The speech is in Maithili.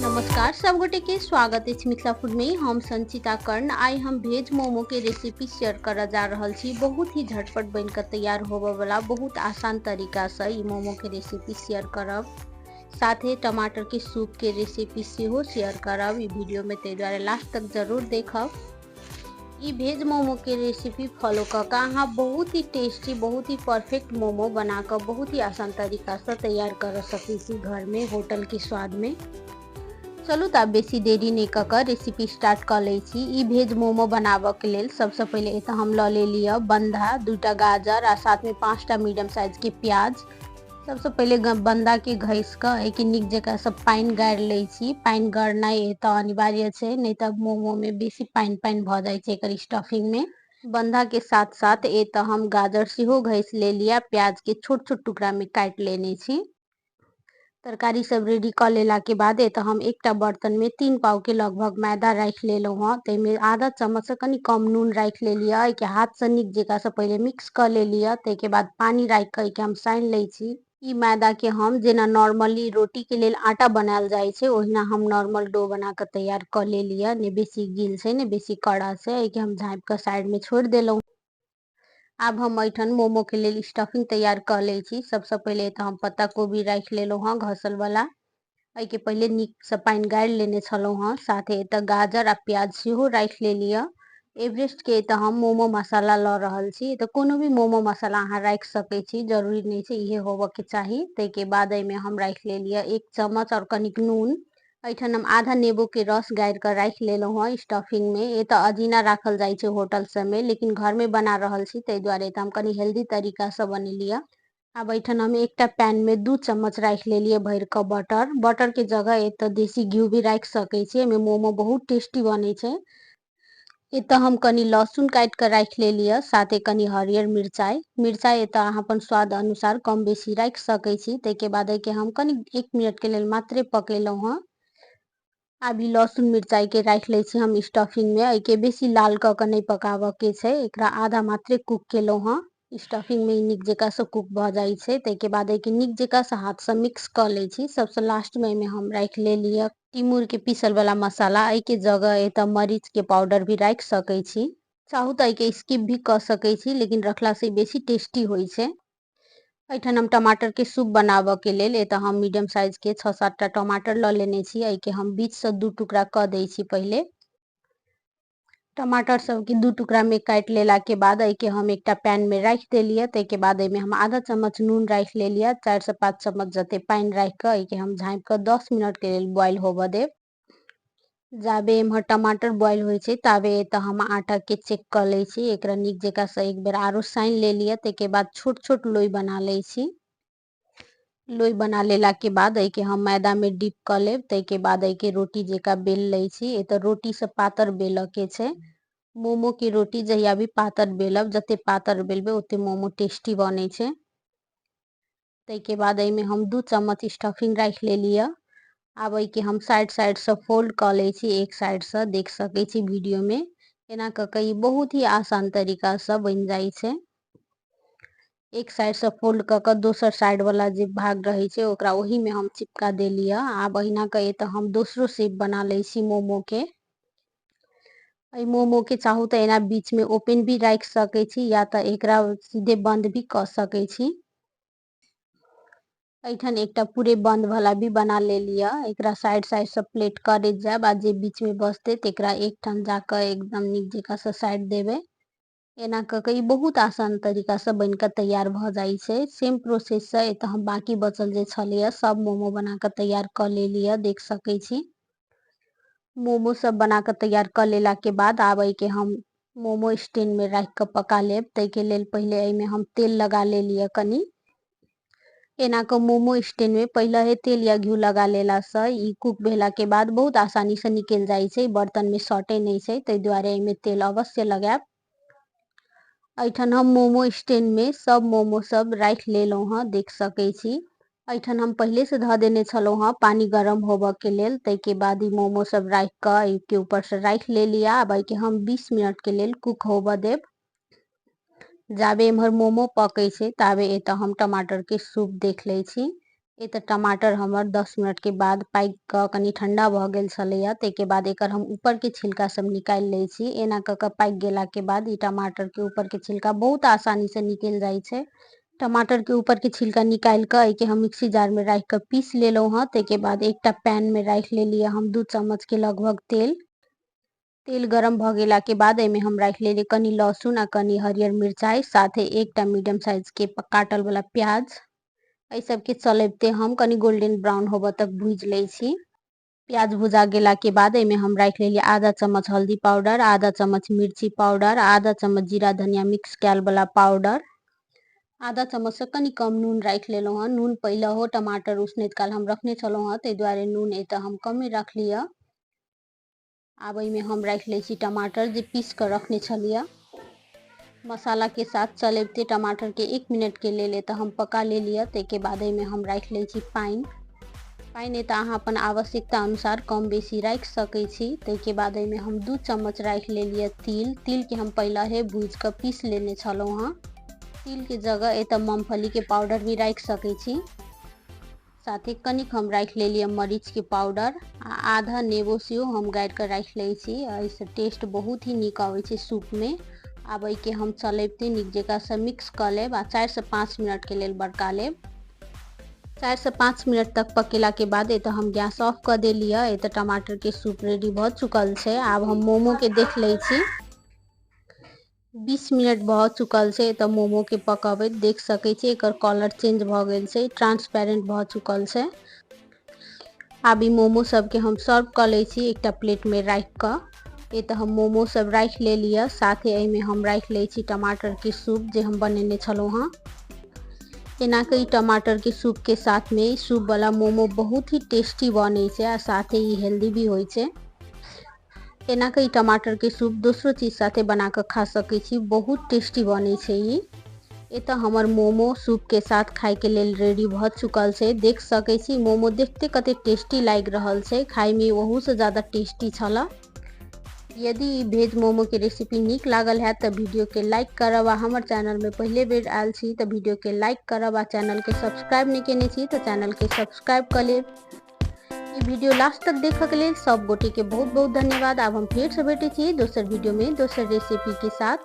नमस्कार सब गोटे के स्वागत है मिथिला फूड में। हम संचिता कर्ण आई हम भेज मोमो के रेसिपी शेयर कर जा रहल छी। बहुत ही झटपट बनकर तैयार होबे वाला बहुत आसान तरीका से ई मोमो के रेसिपी शेयर करब। साथ ही टमाटर के सूप के रेसिपी सेहो शेयर करब ई वीडियो में, ते द्वारा लास्ट तक जरूर देखब। ई भेज मोमो के रेसिपी फॉलो करके अहाँ बहुत ही टेस्टी बहुत ही परफेक्ट मोमो बनाकर बहुत ही आसान तरीका से तैयार कर सकै छी घर में होटल के स्वाद में। चलू तो बेसी देरी नहीं कर रेसिपी स्टार्ट कर ले छी। ई भेज मोमो बनाबे के लेल सबसे पहले एत हम ल ले लिया बंधा, 2टा गाजर आ साथ में 5टा मीडियम साइज के प्याज। सबसे पहले बंधा के घस के निक जगह से पानी गार ले छी। पानी गारनाइ एत अनिवार्य है, नहीं तो मोमो में बेसी पानी पानी भ जाय छै एकर स्टफिंग में। बंधा के साथ साथ एत हम गाजर सेहो घस ले लिया, प्याज के छोट छोट टुकड़ा में काट लेने छी। तरकारी सब रेडी कर लेला के बाद एत हम एकटा बर्तन में 3 पाव के लगभग मैदा रख लेलो हँ। तेमे आधा चम्मच से कनी कम नून रख ले लिया के हाथ से निक जगह से पहले मिक्स कर ले लिया। के बाद पानी रख के हम सान ले छी। ई मैदा के हम जेना नॉर्मली रोटी के लेल आटा बनाल जाय छै ओहिना हम नॉर्मल डो बना के तैयार कर ले लिया। ने बेसी गील छै ने बेसी कड़ा छै, के हम झाँप के साइड में छोड़ देलौं। अब हम ऐठन मोमो के लिए स्टफिंग तैयार कर ले छी। सबसे पहले तो हम पत्ता गोभी रख लेलो हाँ घसल वाला, के पहले निक से पानी गार लेने छलो हाँ। साथ एत गाजर आ प्याज सेहो रख ले लिया। एवरेस्ट के एत हम मोमो मसाला ल रहल छी, तो कोनो भी मोमो मसाला अहाँ रख सके छी, जरूरी नहीं छै इहे होबे के चाही। ते के बाद एमे हम रख ले लिया 1 चम्मच और कनिक नून। ऐठन हम आधा नींबू के रस गार कर रख लेलो हाँ स्टफिंग में। ये तो अजीना राखल जाय छै होटल सब में, लेकिन घर में बना रहल छी ते द्वारे हम कनी हेल्दी तरीका से बनेलिया। अब ऐठन हम एकटा पैन में 2 चम्मच रख ले लिए भर के बटर। बटर के जगह एत देसी घी भी रख सके छी, एमे मोमो बहुत टेस्टी बने छै। एत हम कनी लहसुन काट के रख ले लिया, साथे कनी हरियर मिर्चाई। मिर्चाई एत अहाँ अपन स्वाद अनुसार कम बेसी रख सके छी। ते के बाद के हम कनी 1 मिनट के लेल मात्रे पकेलो हाँ। अभी लहसुन मिर्चाई के रख ले छी हम स्टफिंग में, के बेसी लाल क के नहीं पकावे के छै, एकरा आधा मात्रे कुक केलो हाँ। स्टफिंग में निक जगह से कुक भ जाय छै। ते के बाद के निक जगह से हाथ से मिक्स कर ले छी। सबसे लास्ट में हम रख ले लिया तिमूर के पीसल वाला मसाला। के जगह एत मरीच के पाउडर भी रख सके छी, चाहू तो के स्किप भी कर सके छी, लेकिन रखला से बेसी टेस्टी होय छै। ऐठन हम टमाटर के सूप बनाबे के लेल एत हम मीडियम साइज के 6-7टा टमाटर ल लेने छी। के हम बीच से 2 टुकड़ा कर दे छी। पहले टमाटर सब के 2 टुकड़ा में काट लेला के बाद के हम एकटा पैन में रख देलिए। ते के बाद में हम आधा चम्मच नून रख ले लिया, 4 से 5 चम्मच जते पानी रख के हम झाँप के 10 मिनट के लेल बॉईल होबे देब। जाबे इम्हर टमाटर बॉईल होय छै ताबे एत हम आटा के चेक कर ले छी। एकरा निक जगह से एक बेर आरो सान ले लिया। ते के बाद छोट छोट लोई बना ले छी। लोई बना लेला के बाद के हम मैदा में डिप कर लेब। ते के बाद के रोटी जेका बेल ले छी। एत रोटी से पातर बेल के छै। मोमो की रोटी जहिया भी पातर बेलब, जते पातर बेलबे ओते मोमो टेस्टी बने छै। ते के बाद में हम 2 चम्मच स्टफिंग रख ले लिया। अब के हम साइड साइड से फोल्ड कर ले छी, एक साइड से देख सके छी वीडियो में। एना के बहुत ही आसान तरीका से बन जाय छै। एक साइड से फोल्ड के दोसर साइड वाला जे भाग रहे छै ओकरा वही में हम चिपका देलिया। अब अहिना के तो हम दूसरो शेप बना ले छी मोमो के। मोमो के चाहू तो एना बीच में ओपन भी रख सके छी, या तो एकरा सीधे बंद भी कर सके छी। ऐठन एकटा पूरे बंद वाला भी बना ले लिया। एकरा साइड साइड से प्लेट करे जाब आ जे बीच में बचते तेकरा एक ठन जाकर एकदम निक जगह से साइड देबे। एना के बहुत आसान तरीका से बनकर तैयार भ जाय छै। सेम प्रोसेस से एत हम बाकी बचल जे छलिए सब मोमो बना के तैयार कर ले लिया, देख सके छी। मोमो सब बना के तैयार कर लेला के बाद आबे के हम मोमो स्टैंड में रख के पका लेब। ते के लेल पहले में हम तेल लगा ले लिया कनी। एना के मोमो स्टैंड में पहले हे तेल या घी लगा लेला से ई कुक भेला के बाद बहुत आसानी से निकल जाय छै, बर्तन में सटे नहीं छै। ते द्वारे एमे तेल अवश्य लगाब। ऐठन हम मोमो स्टैंड में सब मोमो सब रख लेलो हाँ, देख सके छी। ऐठन हम पहले से ध देने छलो हाँ पानी गरम होबे के लेल। ते के बाद ई मोमो सब रख के के ऊपर से रख ले लिया। अब के हम 20 मिनट के लेल कुक होबे देब। जाबे इम्हर मोमो पके छै ताबे एत हम टमाटर के सूप देख ले छी। ए त टमाटर हमर 10 मिनट के बाद पाइक क कनी ठंडा भ गेल छलैया। ताहिके बाद एकर हम ऊपर के छिलका सब निकालि लै छी। एना क के पाइक गेला के बाद ई टमाटर के ऊपर के छिलका बहुत आसानी से निकल जाय छै। टमाटर के ऊपर के छिलका निकाल के एके हम मिक्सी जार में राख के पीस लेलहुं हँ। ताहिके बाद एकटा पैन में राख लेलिए हम 2 चम्मच के लगभग तेल। तेल गरम भ गेला के बाद एमे हम राख लेलिए कनी लहसुन आ कनी हरियर मिरचाई, साथे एकटा मीडियम साइज के काटल वाला प्याज। एहि सब के चलैते हम कनी गोल्डन ब्राउन होबे तक भूज ले छी। प्याज भुजा गेला के बाद एमे हम राख लेलिए आधा चम्मच हल्दी पाउडर, आधा चम्मच मिर्ची पाउडर, आधा चम्मच जीरा धनिया मिक्स कैल वाला पाउडर, आधा चम्मच से कनी कम नून राख लेलहुं हँ। नून पहले हो टमाटर उसनैत काल हम रखने छलहुं हँ, ताहि दुआरे नून एत हम कमे रख लिया। आब एमे हम राख ले छी टमाटर जे पीस के रखने छलिए। मसाला के साथ चलैते टमाटर के 1 मिनट के लेल एत हम पका लेलिए। ताहिके बाद एमे हम राख ले छी पानी। पानी एत अहाँ अपन आवश्यकता अनुसार कम बेसी राख सकै छी। ताहिके बाद एमे हम 2 चम्मच राख लेलिए तिल। तिल के हम पहले हे भूज के पीस लेने छलहुं हँ। तिल के जगह एत मूंगफली के पाउडर भी राख सकै छी। साथ ही कनिक हम राख लेलिए मरीच के पाउडर आ आधा नेबो सेहो हम गाड़ के राख ले छी। इससे टेस्ट बहुत ही नीक आवे छै सूप में। आब एहि के हम चलैते नीक जकाँ से मिक्स क लेब आ 4 से 5 मिनट के लेल बरका लेब। 4 से 5 मिनट तक पकेला के बाद एत हम गैस ऑफ कर देलिए। एत टमाटर के सूप रेडी भ चुकल छै। आब हम मोमो के देख ले छी। 20 मिनट भ चुकल छै। एत मोमो के पकबैत देख सकै छी एकर कलर चेंज भ गेल छै, ट्रांसपेरेंट भ चुकल छै। आब ई मोमो सब के हम सर्व कर ले छी एकटा प्लेट में राख क। एत हम मोमो सब राख लेलिए। साथे एमे हम राख ले छी टमाटर के सूप जे हम बनेने छलहुं हँ। एना के टमाटर के सूप के साथ में सूप वाला मोमो बहुत ही टेस्टी बने छै आ साथे ही हेल्दी भी होय छै। एना के टमाटर के सूप दूसरो चीज साथे बना के खा सकै छी, बहुत टेस्टी बने छै ई। एत हमर मोमो सूप के साथ खाय के लेल रेडी भ चुकल छै। देख सकै छी मोमो देखते कते टेस्टी लाग रहल छै, खाय में ओहू से ज्यादा टेस्टी छला। यदि भेज मोमो के रेसिपी नीक लागल है तो वीडियो के लाइक करब आ हमर चैनल में पहले बेर आयल छी तो वीडियो के लाइक करब आ चैनल के सब्सक्राइब नहीं केने छी तो चैनल के सब्सक्राइब कर लेब। ई वीडियो लास्ट तक देखक लेल सब गोटे के बहुत बहुत धन्यवाद। आब हम फेर से भेटे छी दोसर वीडियो में दोसर रेसिपी के साथ।